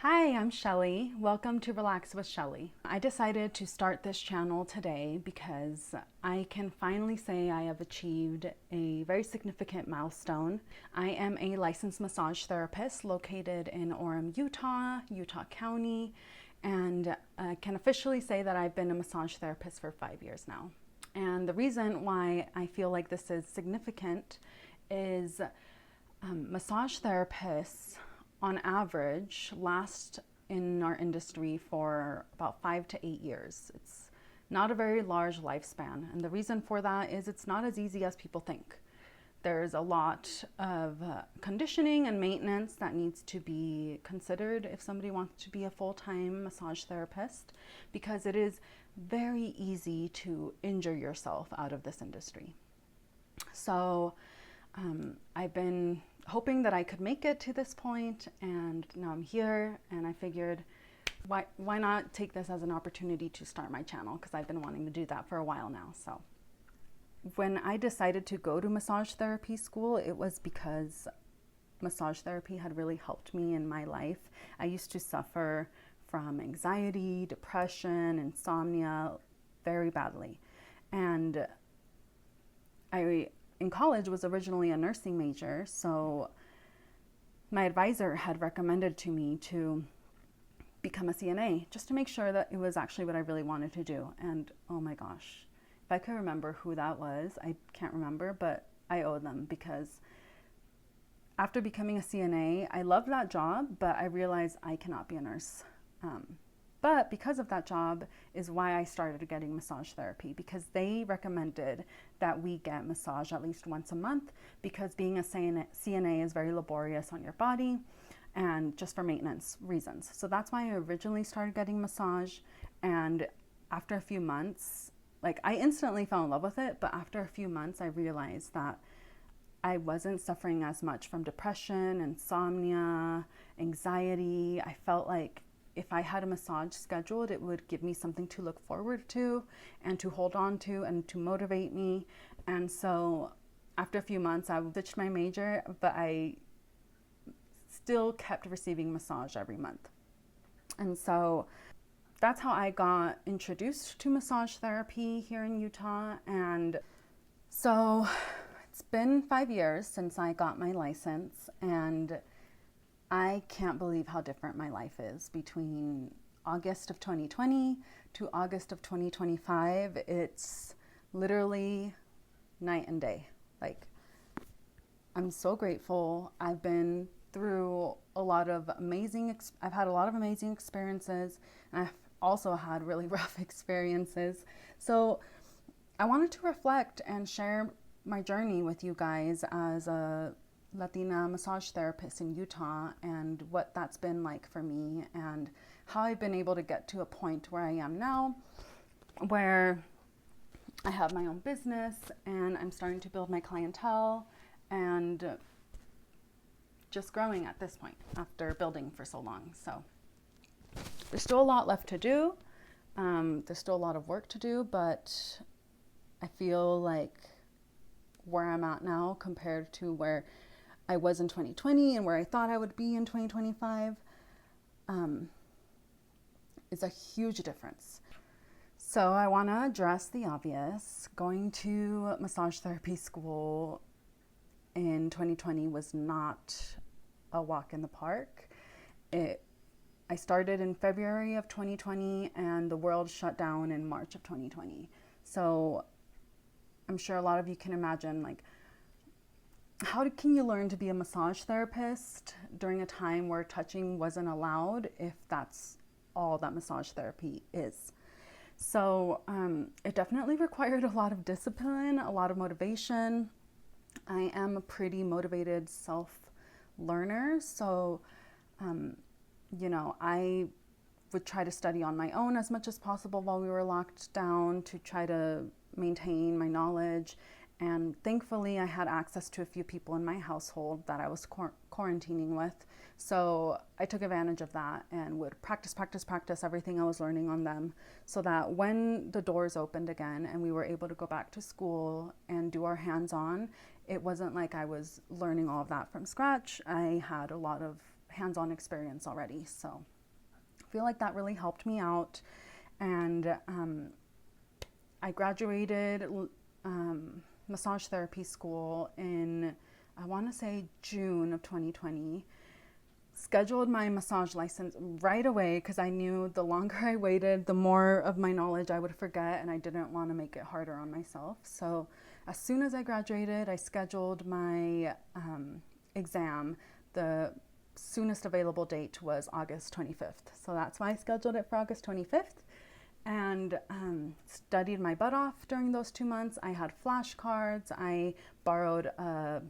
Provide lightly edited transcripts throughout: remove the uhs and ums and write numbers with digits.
Hi, I'm Shelly. Welcome to Relax with Shelly. I decided to start this channel today because I can finally say I have achieved a very significant milestone. I am a licensed massage therapist located in Orem, Utah County, and I can officially say that I've been a massage therapist for 5 years now. And the reason why I feel like this is significant is massage therapists on average last in our industry for about 5 to 8 years. It's not a very large lifespan, and the reason for that is it's not as easy as people think. There's a lot of conditioning and maintenance that needs to be considered if somebody wants to be a full-time massage therapist, because it is very easy to injure yourself out of this industry. So I've been hoping that I could make it to this point, and now I'm here, and I figured why not take this as an opportunity to start my channel, because I've been wanting to do that for a while now. So when I decided to go to massage therapy school, it was because massage therapy had really helped me in my life. I used to suffer from anxiety, depression, insomnia very badly, and I in college was originally a nursing major, so my advisor had recommended to me to become a CNA just to make sure that it was actually what I really wanted to do. And oh my gosh, if I could remember who that was, I can't remember, but I owe them, because after becoming a CNA, I loved that job, but I realized I cannot be a nurse. But because of that job is why I started getting massage therapy, because they recommended that we get massage at least once a month, because being a CNA is very laborious on your body and just for maintenance reasons. So that's why I originally started getting massage. And after a few months, I instantly fell in love with it, but after a few months I realized that I wasn't suffering as much from depression, insomnia, anxiety. I felt like if I had a massage scheduled, it would give me something to look forward to and to hold on to and to motivate me. And so after a few months, I ditched my major, but I still kept receiving massage every month. And so that's how I got introduced to massage therapy here in Utah. And so it's been 5 years since I got my license, and I can't believe how different my life is between August of 2020 to August of 2025. It's literally night and day. I'm so grateful. I've been through I've had a lot of amazing experiences, and I've also had really rough experiences. So I wanted to reflect and share my journey with you guys as a Latina massage therapist in Utah, and what that's been like for me, and how I've been able to get to a point where I am now, where I have my own business and I'm starting to build my clientele and just growing at this point after building for so long. So there's still a lot left to do. There's still a lot of work to do, but I feel like where I'm at now compared to where I was in 2020 and where I thought I would be in 2025 is a huge difference. So I want to address the obvious. Going to massage therapy school in 2020 was not a walk in the park. I started in February of 2020, and the world shut down in March of 2020. So I'm sure a lot of you can imagine, how can you learn to be a massage therapist during a time where touching wasn't allowed, if that's all that massage therapy is? So it definitely required a lot of discipline, a lot of motivation. I am a pretty motivated self-learner, so I would try to study on my own as much as possible while we were locked down to try to maintain my knowledge. And thankfully, I had access to a few people in my household that I was quarantining with. So I took advantage of that and would practice everything I was learning on them, so that when the doors opened again and we were able to go back to school and do our hands-on, it wasn't like I was learning all of that from scratch. I had a lot of hands-on experience already. So I feel like that really helped me out. And I graduated massage therapy school in, I want to say, June of 2020. Scheduled my massage license right away because I knew the longer I waited, the more of my knowledge I would forget, and I didn't want to make it harder on myself. So as soon as I graduated, I scheduled my exam. The soonest available date was August 25th. So that's why I scheduled it for August 25th, and studied my butt off during those 2 months. I had flashcards. I borrowed a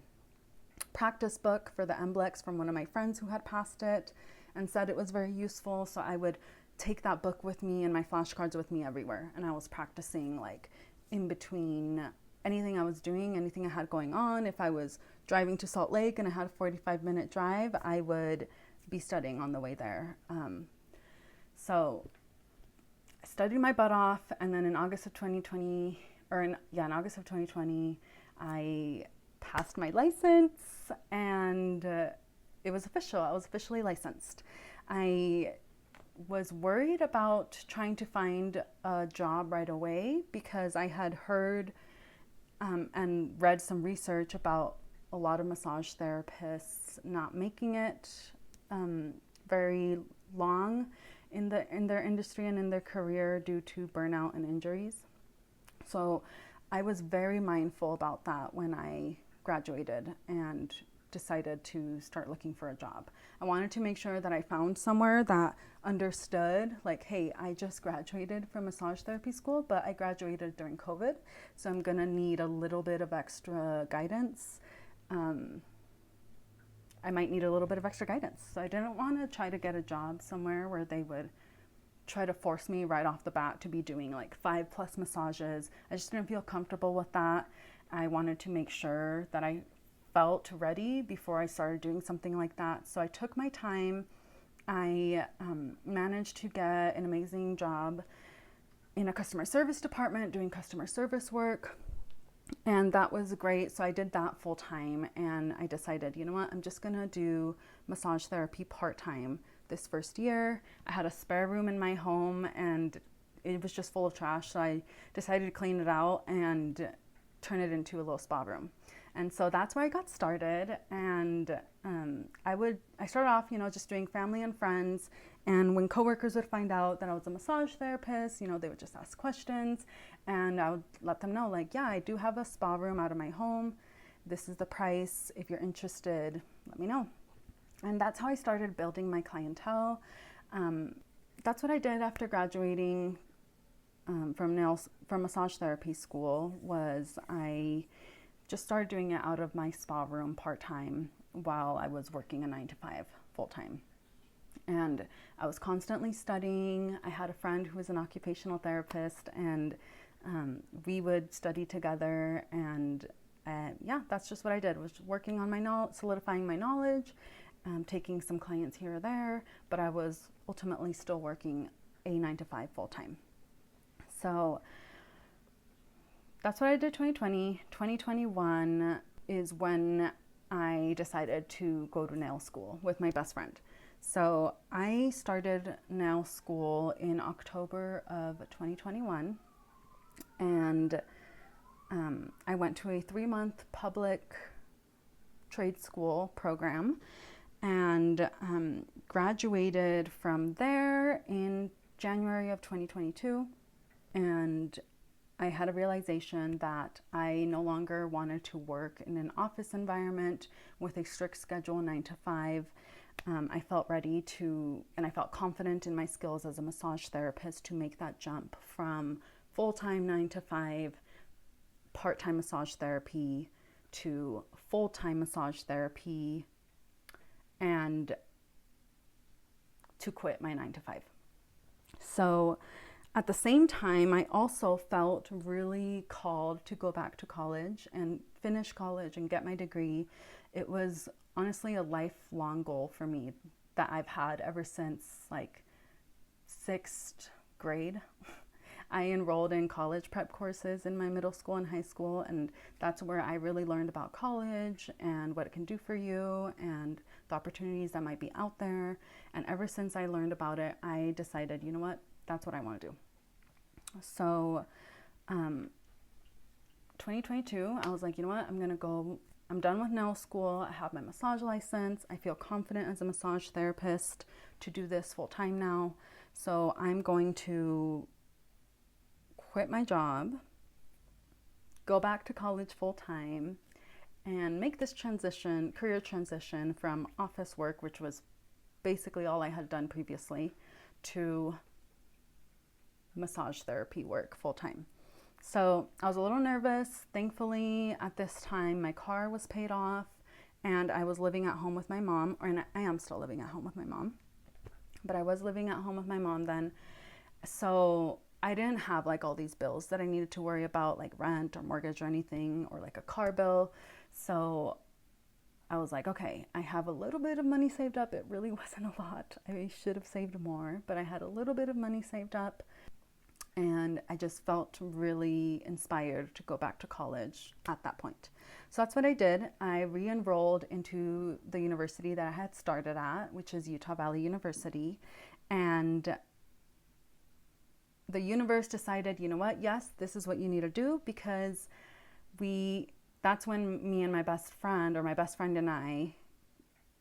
practice book for the MBLEX from one of my friends who had passed it and said it was very useful. So I would take that book with me and my flashcards with me everywhere. And I was practicing like in between anything I was doing, anything I had going on. If I was driving to Salt Lake and I had a 45-minute drive, I would be studying on the way there. So I studied my butt off, and then in August of 2020, I passed my license, and it was official. I was officially licensed. I was worried about trying to find a job right away because I had heard and read some research about a lot of massage therapists not making it very long in their industry and in their career due to burnout and injuries. So I was very mindful about that when I graduated and decided to start looking for a job. I wanted to make sure that I found somewhere that understood, like, hey, I just graduated from massage therapy school, but I graduated during COVID, so I'm gonna need a little bit of extra guidance. I might need a little bit of extra guidance. So I didn't want to try to get a job somewhere where they would try to force me right off the bat to be doing like 5+ massages. I just didn't feel comfortable with that. I wanted to make sure that I felt ready before I started doing something like that. So I took my time. I managed to get an amazing job in a customer service department doing customer service work. And that was great. So I did that full time, and I decided, you know what, I'm just gonna do massage therapy part-time this first year. I had a spare room in my home and it was just full of trash. So I decided to clean it out and turn it into a little spa room. And so that's where I got started. And I started off, just doing family and friends. And when coworkers would find out that I was a massage therapist, they would just ask questions, and I would let them know, like, yeah, I do have a spa room out of my home. This is the price. If you're interested, let me know. And that's how I started building my clientele. That's what I did after graduating from massage therapy school. Was I just started doing it out of my spa room part-time while I was working a 9-to-5 full-time. And I was constantly studying. I had a friend who was an occupational therapist, and we would study together. And that's just what I did, was working on my solidifying my knowledge, taking some clients here or there, but I was ultimately still working a 9-to-5 full-time. So that's what I did 2020. 2021 is when I decided to go to nail school with my best friend. So I started nail school in October of 2021, and I went to a 3-month public trade school program and graduated from there in January of 2022. And I had a realization that I no longer wanted to work in an office environment with a strict schedule, 9-to-5. I felt ready to, and I felt confident in my skills as a massage therapist to make that jump from full-time 9-to-5 part-time massage therapy to full-time massage therapy, and to quit my 9-to-5. So at the same time, I also felt really called to go back to college and finish college and get my degree. It was honestly a lifelong goal for me that I've had ever since like 6th grade. I enrolled in college prep courses in my middle school and high school, and that's where I really learned about college and what it can do for you and the opportunities that might be out there. And ever since I learned about it, I decided, you know what, that's what I want to do. So 2022, I was like, you know what, I'm done with nail school. I have my massage license. I feel confident as a massage therapist to do this full time now. So I'm going to quit my job, go back to college full time, and make this career transition from office work, which was basically all I had done previously, to massage therapy work full time. So I was a little nervous. Thankfully, at this time, my car was paid off and I was living at home with my mom, and I am still living at home with my mom, but I was living at home with my mom then. So I didn't have like all these bills that I needed to worry about, like rent or mortgage or anything, or like a car bill. So I was like, okay, I have a little bit of money saved up. It really wasn't a lot. I should have saved more, but I had a little bit of money saved up. And I just felt really inspired to go back to college at that point. So that's what I did. I re-enrolled into the university that I had started at, which is Utah Valley University. And the universe decided, you know what, yes, this is what you need to do, because that's when me and my best friend, or my best friend and I,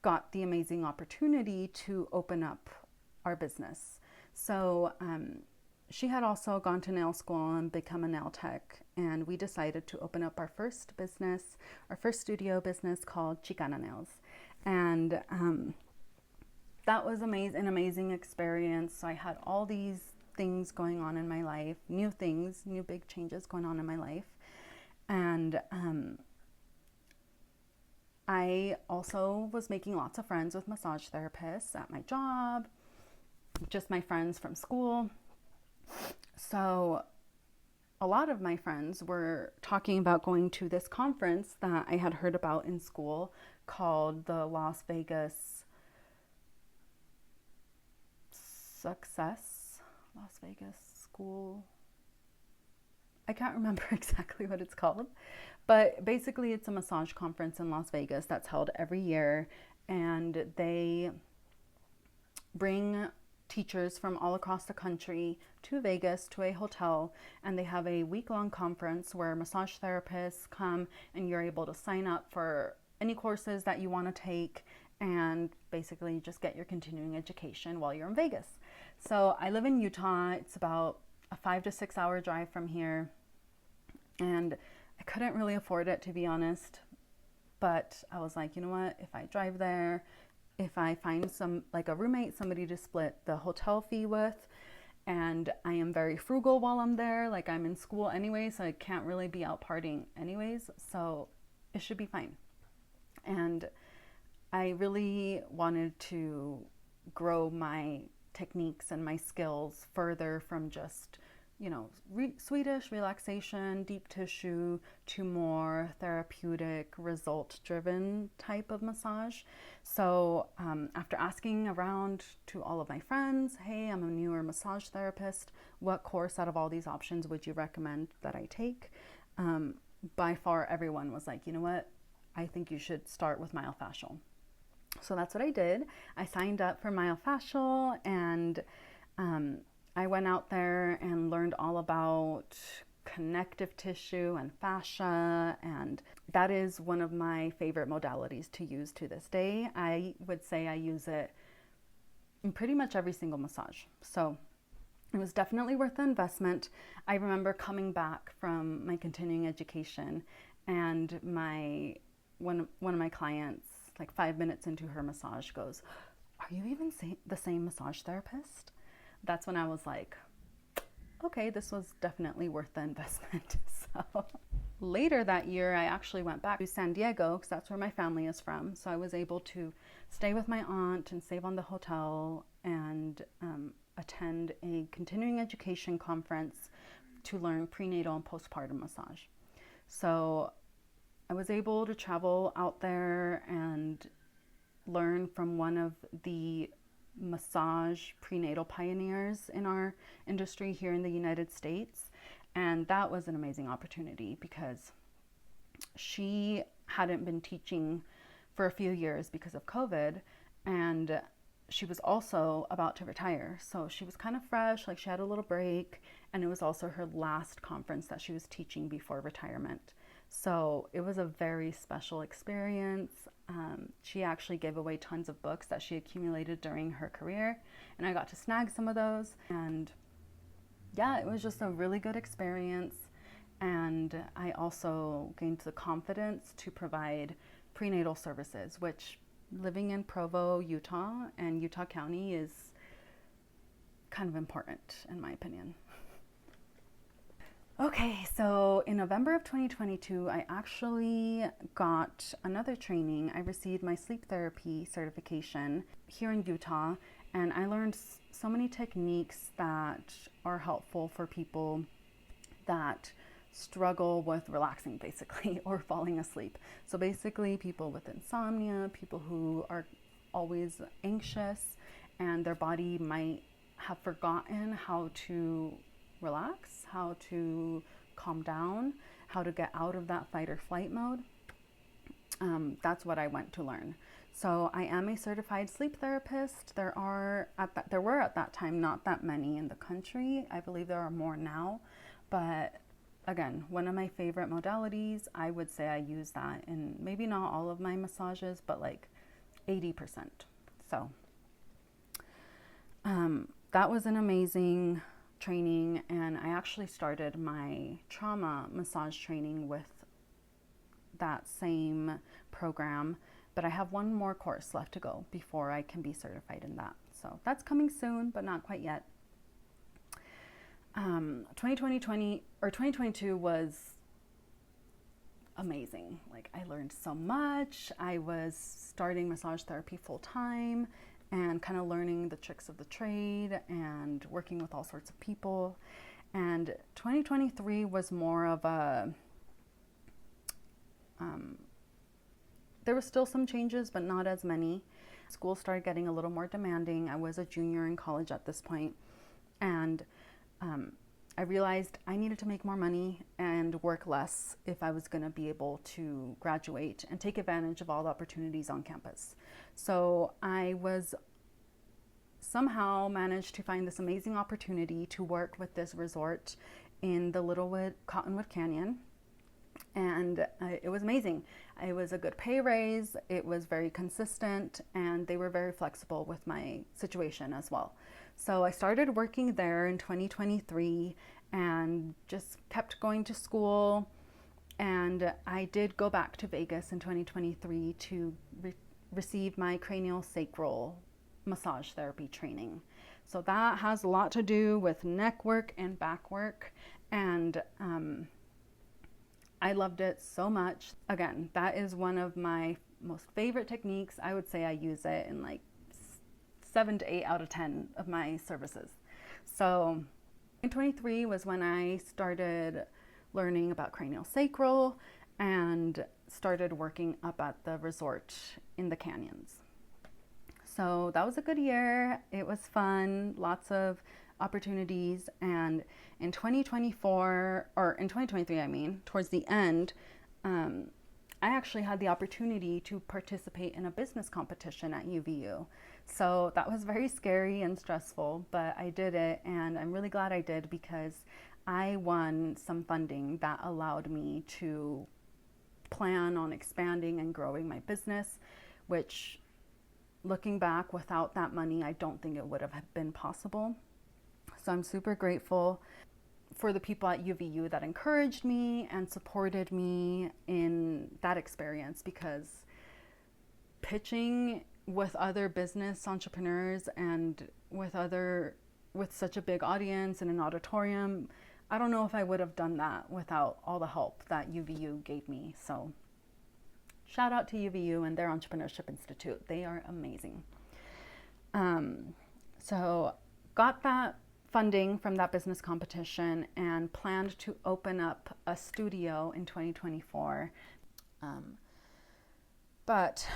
got the amazing opportunity to open up our business. So she had also gone to nail school and become a nail tech, and we decided to open up our first studio business called Chicana Nails. And that was an amazing experience. So I had all these things going on in my life, new big changes going on in my life. And I also was making lots of friends with massage therapists at my job, just my friends from school. So a lot of my friends were talking about going to this conference that I had heard about in school called the Las Vegas School. I can't remember exactly what it's called, but basically it's a massage conference in Las Vegas that's held every year, and they bring teachers from all across the country to Vegas, to a hotel, and they have a week-long conference where massage therapists come, and you're able to sign up for any courses that you want to take and basically just get your continuing education while you're in Vegas. So I live in Utah. It's about a 5 to 6 hour drive from here, and I couldn't really afford it, to be honest, but I was like, you know what, if I drive there, if I find a roommate, somebody to split the hotel fee with, and I am very frugal while I'm there, like I'm in school anyway, so I can't really be out partying anyways, so it should be fine. And I really wanted to grow my techniques and my skills further from just, Swedish relaxation, deep tissue, to more therapeutic, result-driven type of massage. So after asking around to all of my friends, hey, I'm a newer massage therapist, what course out of all these options would you recommend that I take? By far, everyone was like, you know what, I think you should start with myofascial. So that's what I did. I signed up for myofascial, and I went out there and learned all about connective tissue and fascia, and that is one of my favorite modalities to use to this day. I would say I use it in pretty much every single massage. So it was definitely worth the investment. I remember coming back from my continuing education, and one of my clients, like 5 minutes into her massage, goes, "Are you even the same massage therapist?" That's when I was like, okay, this was definitely worth the investment. So later that year, I actually went back to San Diego, because that's where my family is from. So I was able to stay with my aunt and save on the hotel, and attend a continuing education conference to learn prenatal and postpartum massage. So I was able to travel out there and learn from one of the massage prenatal pioneers in our industry here in the United States. And that was an amazing opportunity because she hadn't been teaching for a few years because of COVID, and she was also about to retire. So she was kind of fresh, like she had a little break, and it was also her last conference that she was teaching before retirement. So it was a very special experience. She actually gave away tons of books that she accumulated during her career, and I got to snag some of those. And yeah, it was just a really good experience. And I also gained the confidence to provide prenatal services, which living in Provo, Utah, and Utah County is kind of important in my opinion. Okay, so in November of 2022, I actually got another training. I received my sleep therapy certification here in Utah, and I learned so many techniques that are helpful for people that struggle with relaxing basically or falling asleep. So basically people with insomnia, people who are always anxious and their body might have forgotten how to relax, how to calm down, how to get out of that fight or flight mode. That's what I went to learn. So I am a certified sleep therapist. There were at that time not that many in the country. I believe there are more now, but again, one of my favorite modalities. I would say I use that in maybe not all of my massages, but like 80%. So that was an amazing training, and I actually started my trauma massage training with that same program, but I have one more course left to go before I can be certified in that. So that's coming soon, but not quite yet. 2022 was amazing. Like I learned so much. I was starting massage therapy full time and kind of learning the tricks of the trade and working with all sorts of people. And 2023 was more of a, there was still some changes, but not as many. School started getting a little more demanding. I was a junior in college at this point, and I realized I needed to make more money and work less if I was going to be able to graduate and take advantage of all the opportunities on campus. So I was somehow managed to find this amazing opportunity to work with this resort in the Littlewood Cottonwood Canyon. And it was amazing. It was a good pay raise. It was very consistent, and they were very flexible with my situation as well. So I started working there in 2023 and just kept going to school. And I did go back to Vegas in 2023 to receive my cranial sacral massage therapy training. So that has a lot to do with neck work and back work. And I loved it so much. Again, that is one of my most favorite techniques. I would say I use it in like 7 to 8 out of 10 of my services. So 2023 was when I started learning about cranial sacral and started working up at the resort in the canyons. So that was a good year. It was fun, lots of opportunities. And in 2024, or in 2023, I mean, towards the end, I actually had the opportunity to participate in a business competition at UVU. So that was very scary and stressful, but I did it, and I'm really glad I did because I won some funding that allowed me to plan on expanding and growing my business, which looking back, without that money, I don't think it would have been possible. So I'm super grateful for the people at UVU that encouraged me and supported me in that experience, because pitching with other business entrepreneurs and with such a big audience in an auditorium, I don't know if I would have done that without all the help that UVU gave me. So shout out to UVU and their Entrepreneurship Institute. They are amazing. So got that funding from that business competition and planned to open up a studio in 2024. But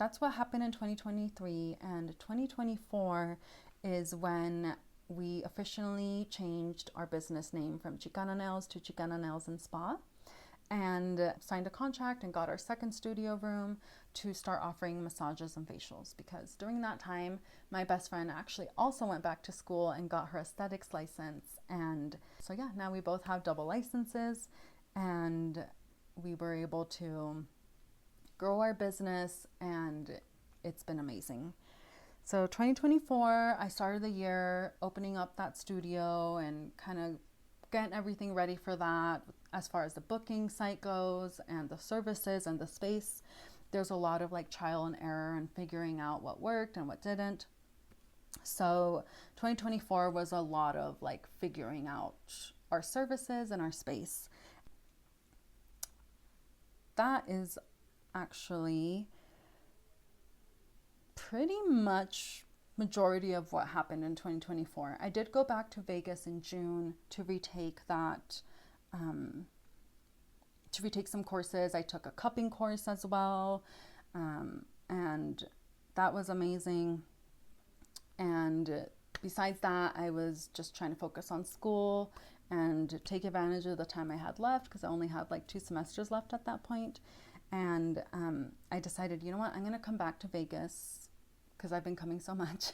that's what happened in 2023. And 2024 is when we officially changed our business name from Chicana Nails to Chicana Nails and Spa, and signed a contract and got our second studio room to start offering massages and facials, because during that time my best friend actually also went back to school and got her aesthetics license. And so yeah, now we both have double licenses, and we were able to grow our business, and it's been amazing. So 2024, I started the year opening up that studio and kind of getting everything ready for that as far as the booking site goes and the services and the space. There's a lot of like trial and error and figuring out what worked and what didn't. So 2024 was a lot of like figuring out our services and our space. That is actually pretty much majority of what happened in 2024. I did go back to Vegas in June to retake that, to retake some courses. I took a cupping course as well, and that was amazing. And besides that, I was just trying to focus on school and take advantage of the time I had left, because I only had like 2 semesters left at that point. And I decided, you know what, I'm going to come back to Vegas because I've been coming so much.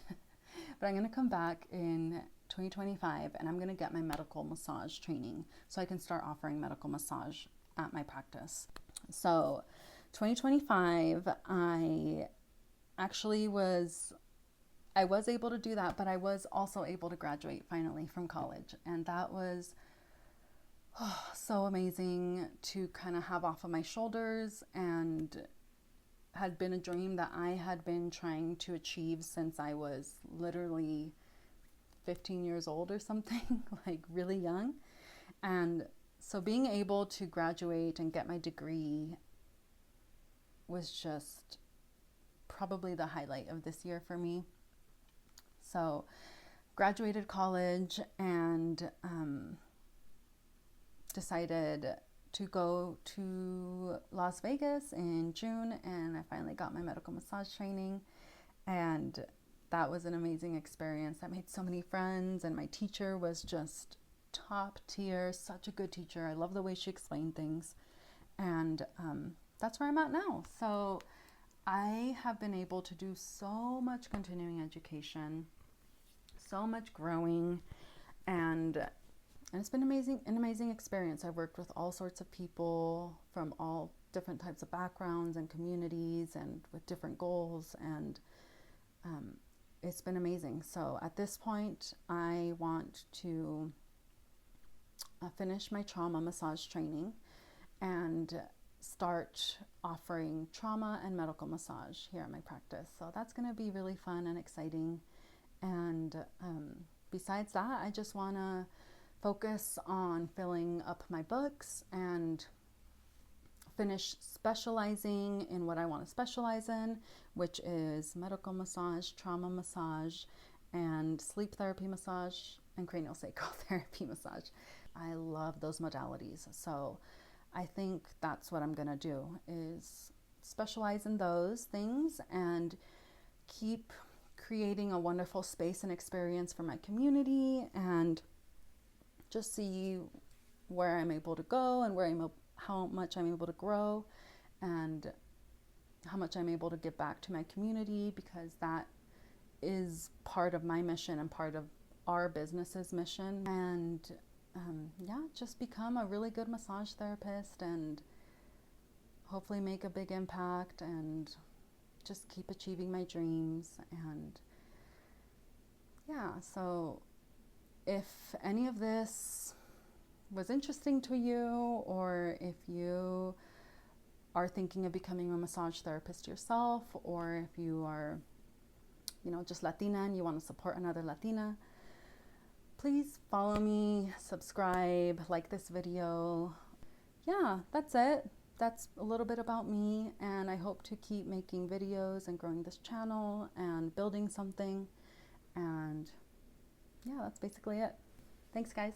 But I'm going to come back in 2025 and I'm going to get my medical massage training so I can start offering medical massage at my practice. So 2025, I was able to do that, but I was also able to graduate finally from college. And that was so amazing to kind of have off of my shoulders, and had been a dream that I had been trying to achieve since I was literally 15 years old or something, like really young. And so being able to graduate and get my degree was just probably the highlight of this year for me. So graduated college and decided to go to Las Vegas in June, and I finally got my medical massage training, and that was an amazing experience. I made so many friends, and my teacher was just top tier, such a good teacher. I love the way she explained things, and that's where I'm at now. So I have been able to do so much continuing education, so much growing, and it's been an amazing experience. I've worked with all sorts of people from all different types of backgrounds and communities and with different goals, and it's been amazing. So at this point, I want to finish my trauma massage training and start offering trauma and medical massage here at my practice. So that's going to be really fun and exciting. And besides that, I just want to focus on filling up my books and finish specializing in what I want to specialize in, which is medical massage, trauma massage, and sleep therapy massage, and craniosacral therapy massage. I love those modalities. So I think that's what I'm going to do, is specialize in those things and keep creating a wonderful space and experience for my community, and just see where I'm able to go and how much I'm able to grow, and how much I'm able to give back to my community, because that is part of my mission and part of our business's mission. And just become a really good massage therapist and hopefully make a big impact and just keep achieving my dreams. And so if any of this was interesting to you, or if you are thinking of becoming a massage therapist yourself, or if you are, just Latina and you want to support another Latina, please follow me, subscribe, like this video. Yeah, that's it. That's a little bit about me, and I hope to keep making videos and growing this channel and building something. And yeah, that's basically it. Thanks, guys.